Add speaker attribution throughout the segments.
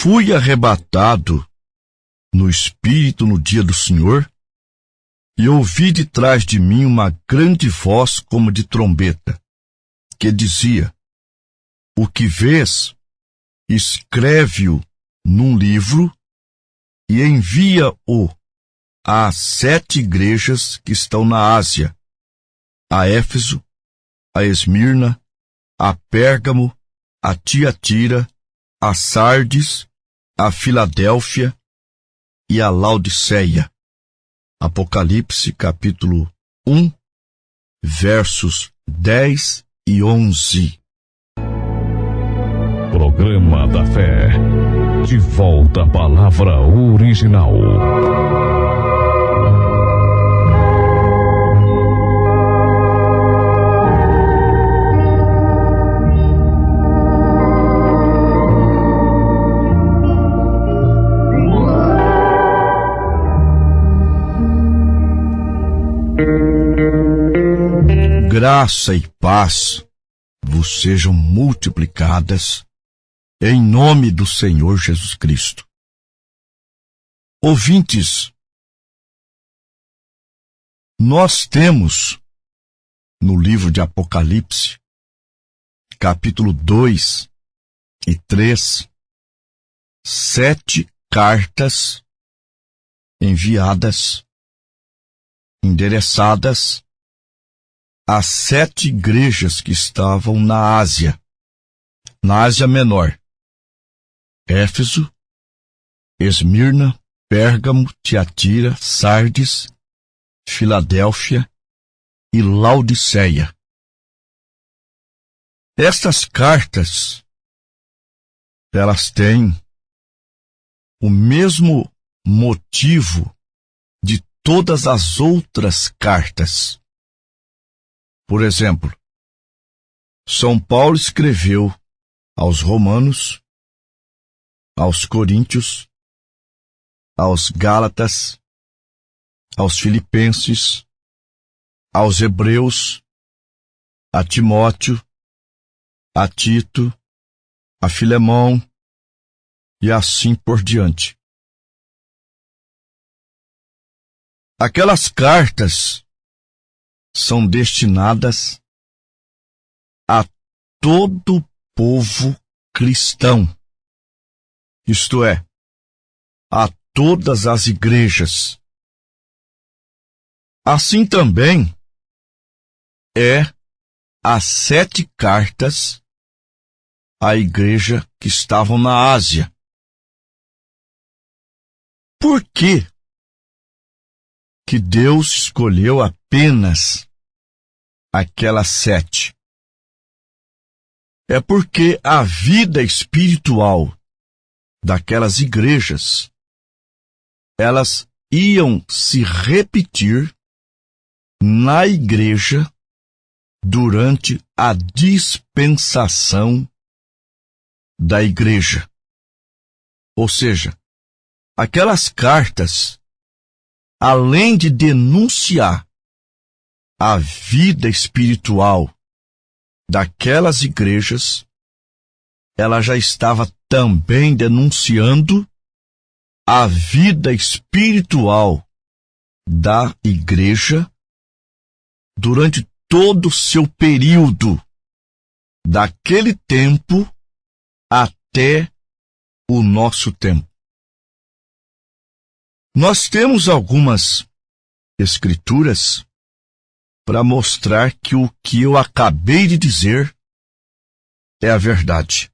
Speaker 1: fui arrebatado no Espírito no dia do Senhor, e ouvi de trás de mim uma grande voz como de trombeta, que dizia: o que vês, escreve-o num livro e envia-o às 7 igrejas que estão na Ásia, a Éfeso, a Esmirna, a Pérgamo, a Tiatira, a Sardes, a Filadélfia e a Laodiceia. Apocalipse, capítulo 1, versos 10 e 11.
Speaker 2: Programa da Fé. De volta à palavra original.
Speaker 1: Graça e paz vos sejam multiplicadas em nome do Senhor Jesus Cristo. Ouvintes, nós temos no livro de Apocalipse, capítulo 2 e 3, 7 cartas enviadas, endereçadas às 7 igrejas que estavam na Ásia Menor: Éfeso, Esmirna, Pérgamo, Tiatira, Sardes, Filadélfia e Laodiceia. Estas cartas, elas têm o mesmo motivo de todas as outras cartas. Por exemplo, São Paulo escreveu aos Romanos, aos Coríntios, aos Gálatas, aos Filipenses, aos Hebreus, a Timóteo, a Tito, a Filemão e assim por diante. Aquelas cartas são destinadas a todo o povo cristão, isto é, a todas as igrejas. Assim também é as 7 cartas à igreja que estavam na Ásia. Por que Deus escolheu apenas aquelas 7? É porque a vida espiritual daquelas igrejas, elas iam se repetir na igreja durante a dispensação da igreja. Ou seja, aquelas cartas, além de denunciar a vida espiritual daquelas igrejas, ela já estava também denunciando a vida espiritual da igreja durante todo o seu período, daquele tempo até o nosso tempo. Nós temos algumas escrituras para mostrar que o que eu acabei de dizer é a verdade.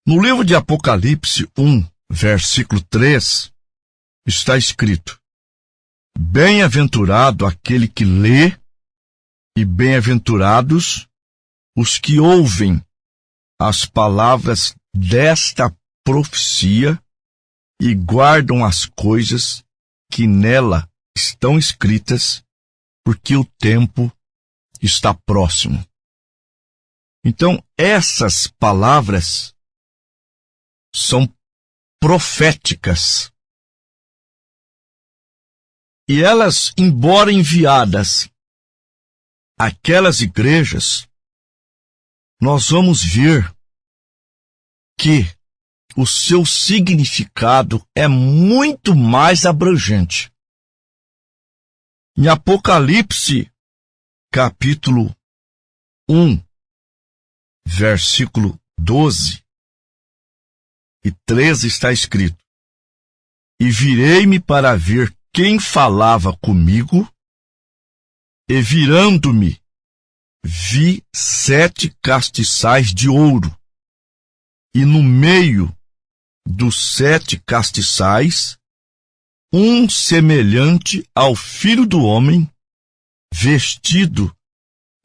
Speaker 1: No livro de Apocalipse 1, versículo 3, está escrito: bem-aventurado aquele que lê, e bem-aventurados os que ouvem as palavras desta profecia e guardam as coisas que nela estão escritas, porque o tempo está próximo. Então, essas palavras são proféticas. E elas, embora enviadas àquelas igrejas, nós vamos ver que o seu significado é muito mais abrangente. Em Apocalipse, capítulo 1, versículo 12 e 13 está escrito: E virei-me para ver quem falava comigo, e virando-me, vi 7 castiçais de ouro, e no meio dos 7 castiçais, um semelhante ao Filho do Homem, vestido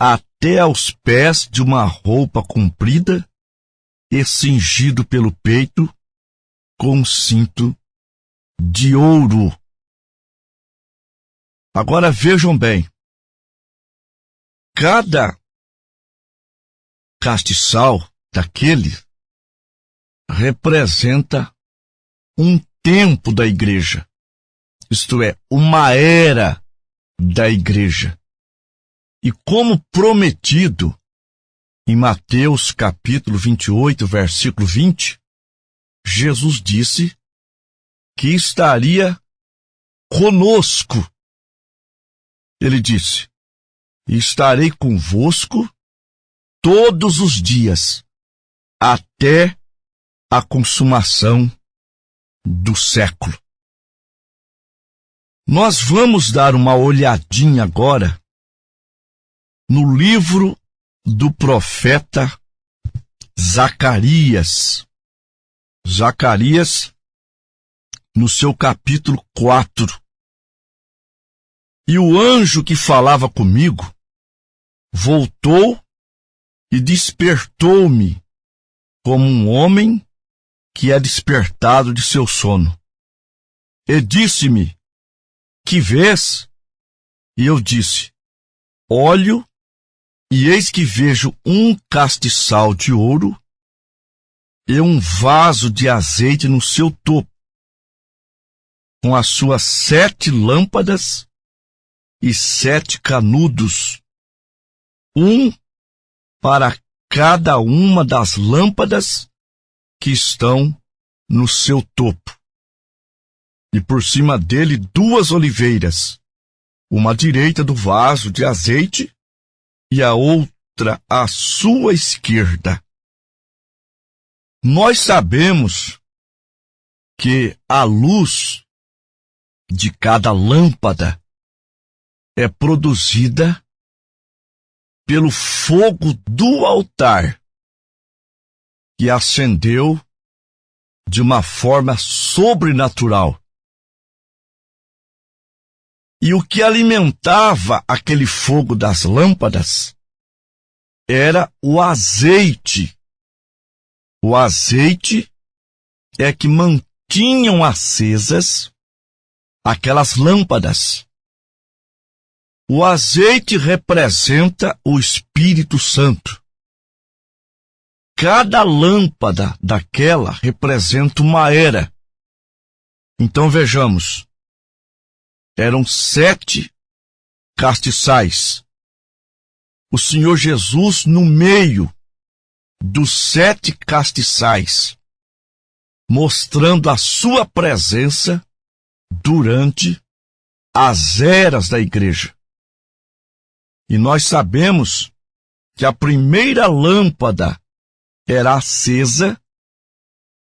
Speaker 1: até aos pés de uma roupa comprida e cingido pelo peito com um cinto de ouro. Agora vejam bem, cada castiçal daquele representa um tempo da igreja, isto é, uma era da igreja. E como prometido em Mateus capítulo 28, versículo 20, Jesus disse que estaria conosco. Ele disse: estarei convosco todos os dias, até a consumação do século. Nós vamos dar uma olhadinha agora no livro do profeta Zacarias. Zacarias, no seu capítulo 4. E o anjo que falava comigo voltou e despertou-me como um homem que é despertado de seu sono. E disse-me: que vês? E eu disse: olho, e eis que vejo um castiçal de ouro e um vaso de azeite no seu topo, com as suas 7 lâmpadas e 7 canudos, um para cada uma das lâmpadas que estão no seu topo. E por cima dele 2 oliveiras, uma à direita do vaso de azeite e a outra à sua esquerda. Nós sabemos que a luz de cada lâmpada é produzida pelo fogo do altar, que acendeu de uma forma sobrenatural. E o que alimentava aquele fogo das lâmpadas era o azeite. O azeite é que mantinham acesas aquelas lâmpadas. O azeite representa o Espírito Santo. Cada lâmpada daquela representa uma era. Então vejamos, eram 7 castiçais. O Senhor Jesus no meio dos 7 castiçais, mostrando a sua presença durante as eras da igreja. E nós sabemos que a primeira lâmpada era acesa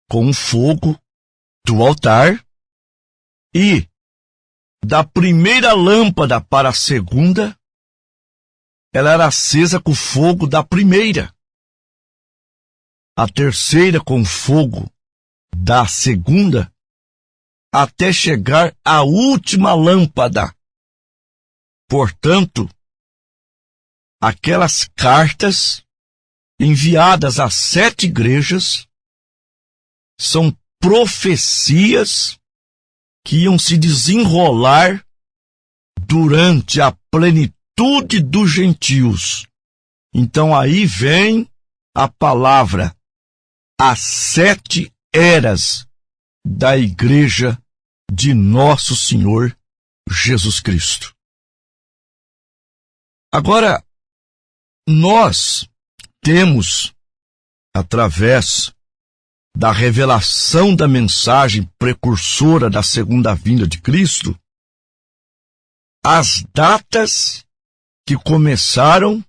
Speaker 1: com o fogo do altar, e da primeira lâmpada para a segunda, ela era acesa com o fogo da primeira. A terceira com o fogo da segunda, até chegar à última lâmpada. Portanto, aquelas cartas enviadas às 7 igrejas são profecias que iam se desenrolar durante a plenitude dos gentios. Então aí vem a palavra, as 7 eras da igreja de nosso Senhor Jesus Cristo. Agora, nós temos, através da revelação da mensagem precursora da segunda vinda de Cristo, as datas que começaram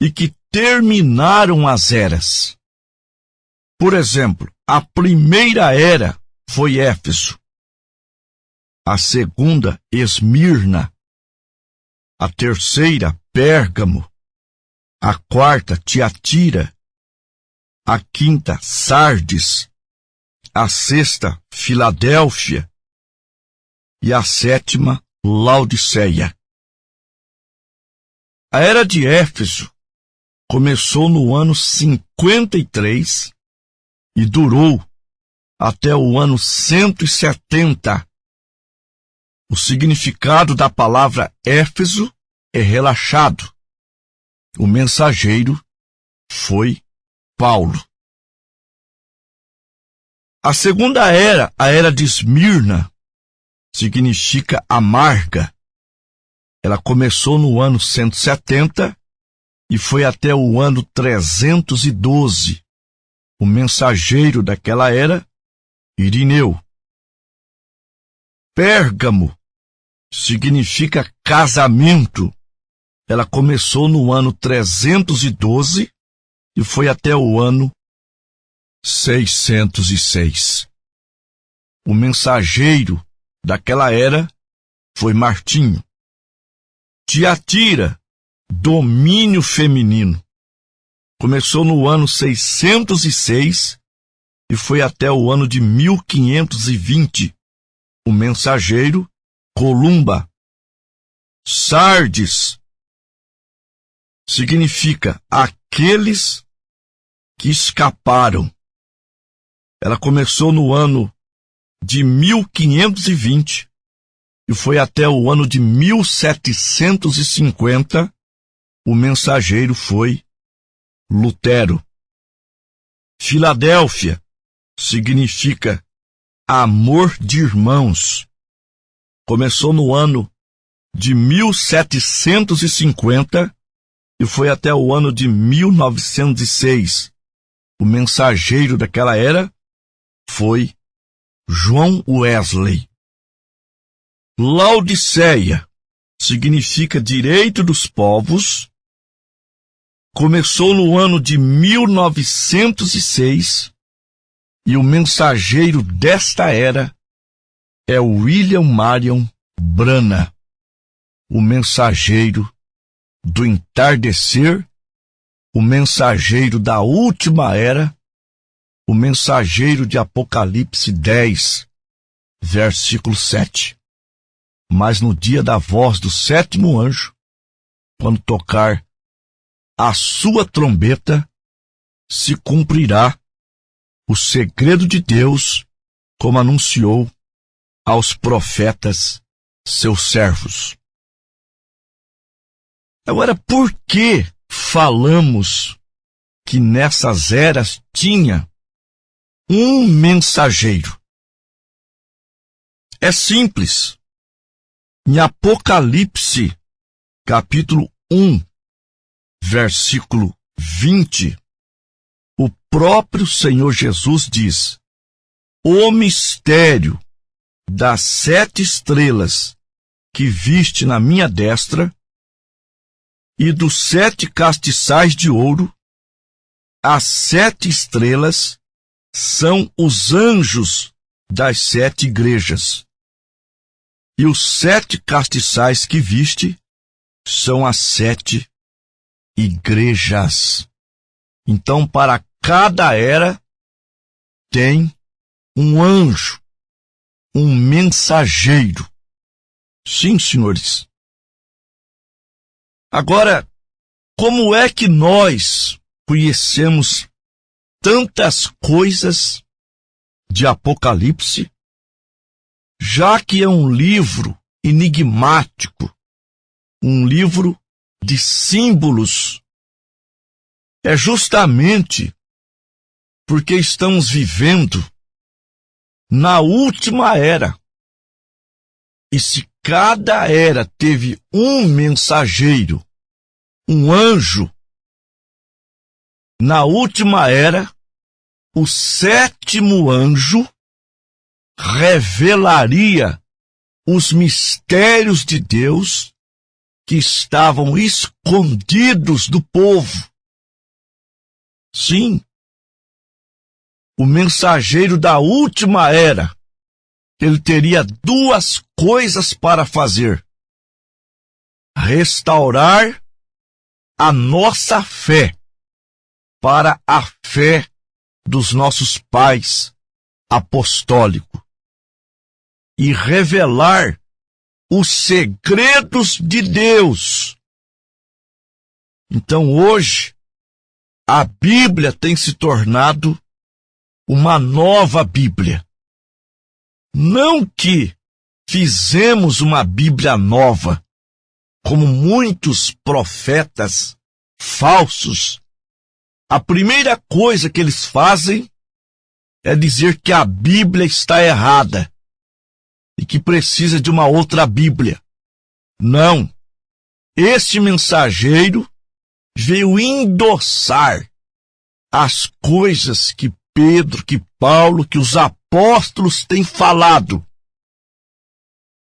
Speaker 1: e que terminaram as eras. Por exemplo, a primeira era foi Éfeso, a segunda, Esmirna, a terceira, Pérgamo, a quarta, Tiatira, a quinta, Sardes, a sexta, Filadélfia e a sétima, Laodiceia. A era de Éfeso começou no ano 53 e durou até o ano 170. O significado da palavra Éfeso é relaxado. O mensageiro foi Paulo. A segunda era, a era de Esmirna, significa amarga. Ela começou no ano 170 e foi até o ano 312. O mensageiro daquela era, Irineu. Pérgamo significa casamento. Ela começou no ano 312 e foi até o ano 606. O mensageiro daquela era foi Martinho. Tiatira, domínio feminino. Começou no ano 606 e foi até o ano de 1520. O mensageiro, Columba. Sardes significa aqueles que escaparam. Ela começou no ano de 1520 e foi até o ano de 1750. O mensageiro foi Lutero. Filadélfia significa amor de irmãos. Começou no ano de 1750 e foi até o ano de 1906. O mensageiro daquela era foi João Wesley. Laodiceia significa direito dos povos. Começou no ano de 1906 e o mensageiro desta era é William Marion Branham, o mensageiro do entardecer, o mensageiro da última era, o mensageiro de Apocalipse 10, versículo 7. Mas no dia da voz do sétimo anjo, quando tocar a sua trombeta, se cumprirá o segredo de Deus, como anunciou aos profetas, seus servos. Agora, por que falamos que nessas eras tinha um mensageiro? É simples. Em Apocalipse, capítulo 1, versículo 20, o próprio Senhor Jesus diz: o mistério das 7 estrelas que viste na minha destra e dos 7 castiçais de ouro. As 7 estrelas são os anjos das 7 igrejas. E os 7 castiçais que viste são as 7 igrejas. Então, para cada era tem um anjo, um mensageiro. Sim, senhores. Agora, como é que nós conhecemos tantas coisas de Apocalipse, já que é um livro enigmático, um livro de símbolos? É justamente porque estamos vivendo na última era. E se cada era teve um mensageiro, um anjo, na última era o sétimo anjo revelaria os mistérios de Deus que estavam escondidos do povo. Sim, o mensageiro da última era, ele teria duas coisas para fazer: restaurar a nossa fé para a fé dos nossos pais apostólicos e revelar os segredos de Deus. Então hoje, a Bíblia tem se tornado uma nova Bíblia. Não que fizemos uma Bíblia nova, como muitos profetas falsos. A primeira coisa que eles fazem é dizer que a Bíblia está errada e que precisa de uma outra Bíblia. Não. Este mensageiro veio endossar as coisas que Pedro, que Paulo, que os apóstolos têm falado,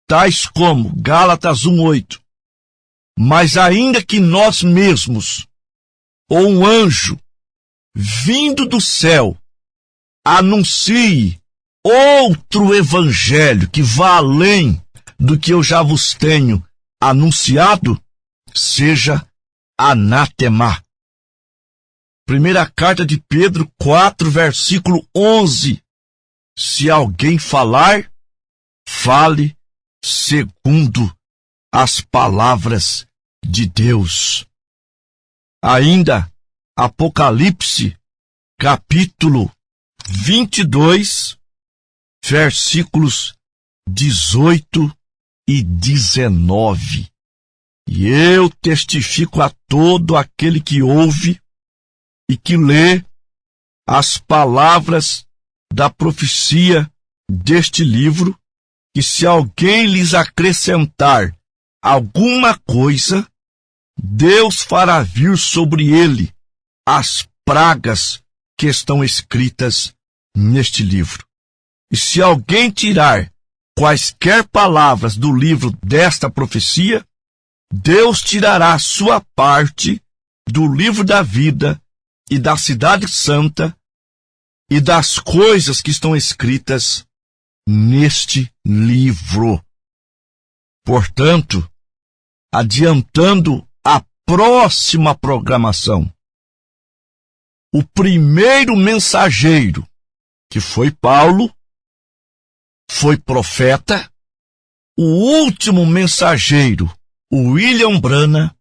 Speaker 1: tais como Gálatas 1:8. Mas ainda que nós mesmos, ou um anjo, vindo do céu, anuncie outro evangelho que vá além do que eu já vos tenho anunciado, seja anátema. Primeira carta de Pedro 4, versículo 11. Se alguém falar, fale segundo as palavras de Deus. Ainda, Apocalipse, capítulo 22, versículos 18 e 19. E eu testifico a todo aquele que ouve e que lê as palavras da profecia deste livro, que se alguém lhes acrescentar alguma coisa, Deus fará vir sobre ele as pragas que estão escritas neste livro. E se alguém tirar quaisquer palavras do livro desta profecia, Deus tirará a sua parte do livro da vida e da cidade santa e das coisas que estão escritas neste livro. Portanto, adiantando a próxima programação, o primeiro mensageiro, que foi Paulo, foi profeta. O último mensageiro, o William Branham,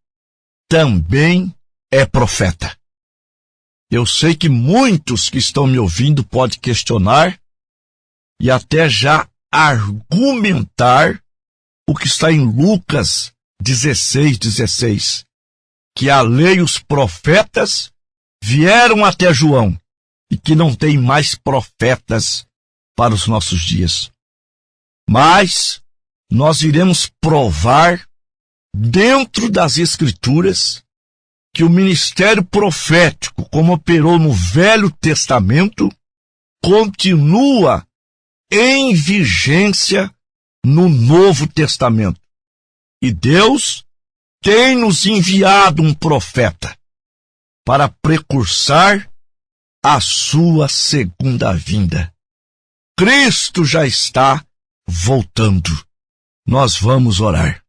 Speaker 1: também é profeta. Eu sei que muitos que estão me ouvindo podem questionar e até já argumentar o que está em Lucas 16:16, que a lei e os profetas vieram até João e que não tem mais profetas para os nossos dias. Mas nós iremos provar dentro das Escrituras que o ministério profético, como operou no Velho Testamento, continua em vigência no Novo Testamento. E Deus tem nos enviado um profeta para precursar a sua segunda vinda. Cristo já está voltando. Nós vamos orar.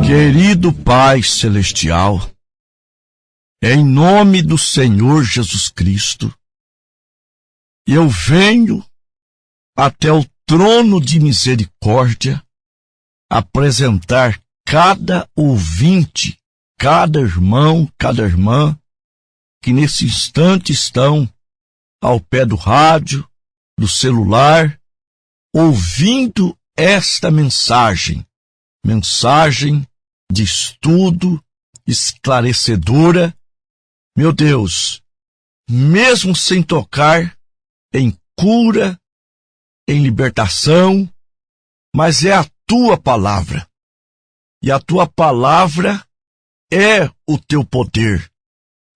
Speaker 1: Querido Pai Celestial, em nome do Senhor Jesus Cristo, eu venho até o trono de misericórdia apresentar cada ouvinte, cada irmão, cada irmã que nesse instante estão ao pé do rádio, do celular, ouvindo esta mensagem mensagem de estudo esclarecedora, meu Deus, mesmo sem tocar em cura, em libertação, mas é a tua palavra. E a tua palavra é o teu poder.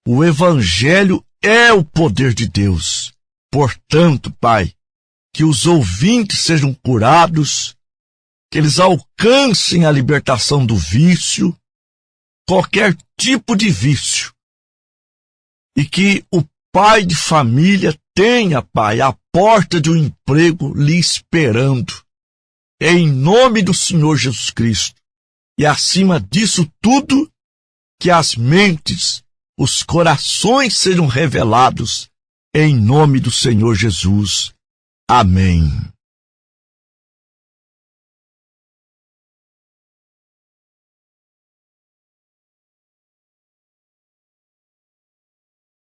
Speaker 1: O Evangelho é o poder de Deus. Portanto, Pai, que os ouvintes sejam curados, que eles alcancem a libertação do vício, qualquer tipo de vício, e que o pai de família tenha, Pai, a porta de um emprego lhe esperando, em nome do Senhor Jesus Cristo. E acima disso tudo, que as mentes, os corações sejam revelados, em nome do Senhor Jesus. Amém.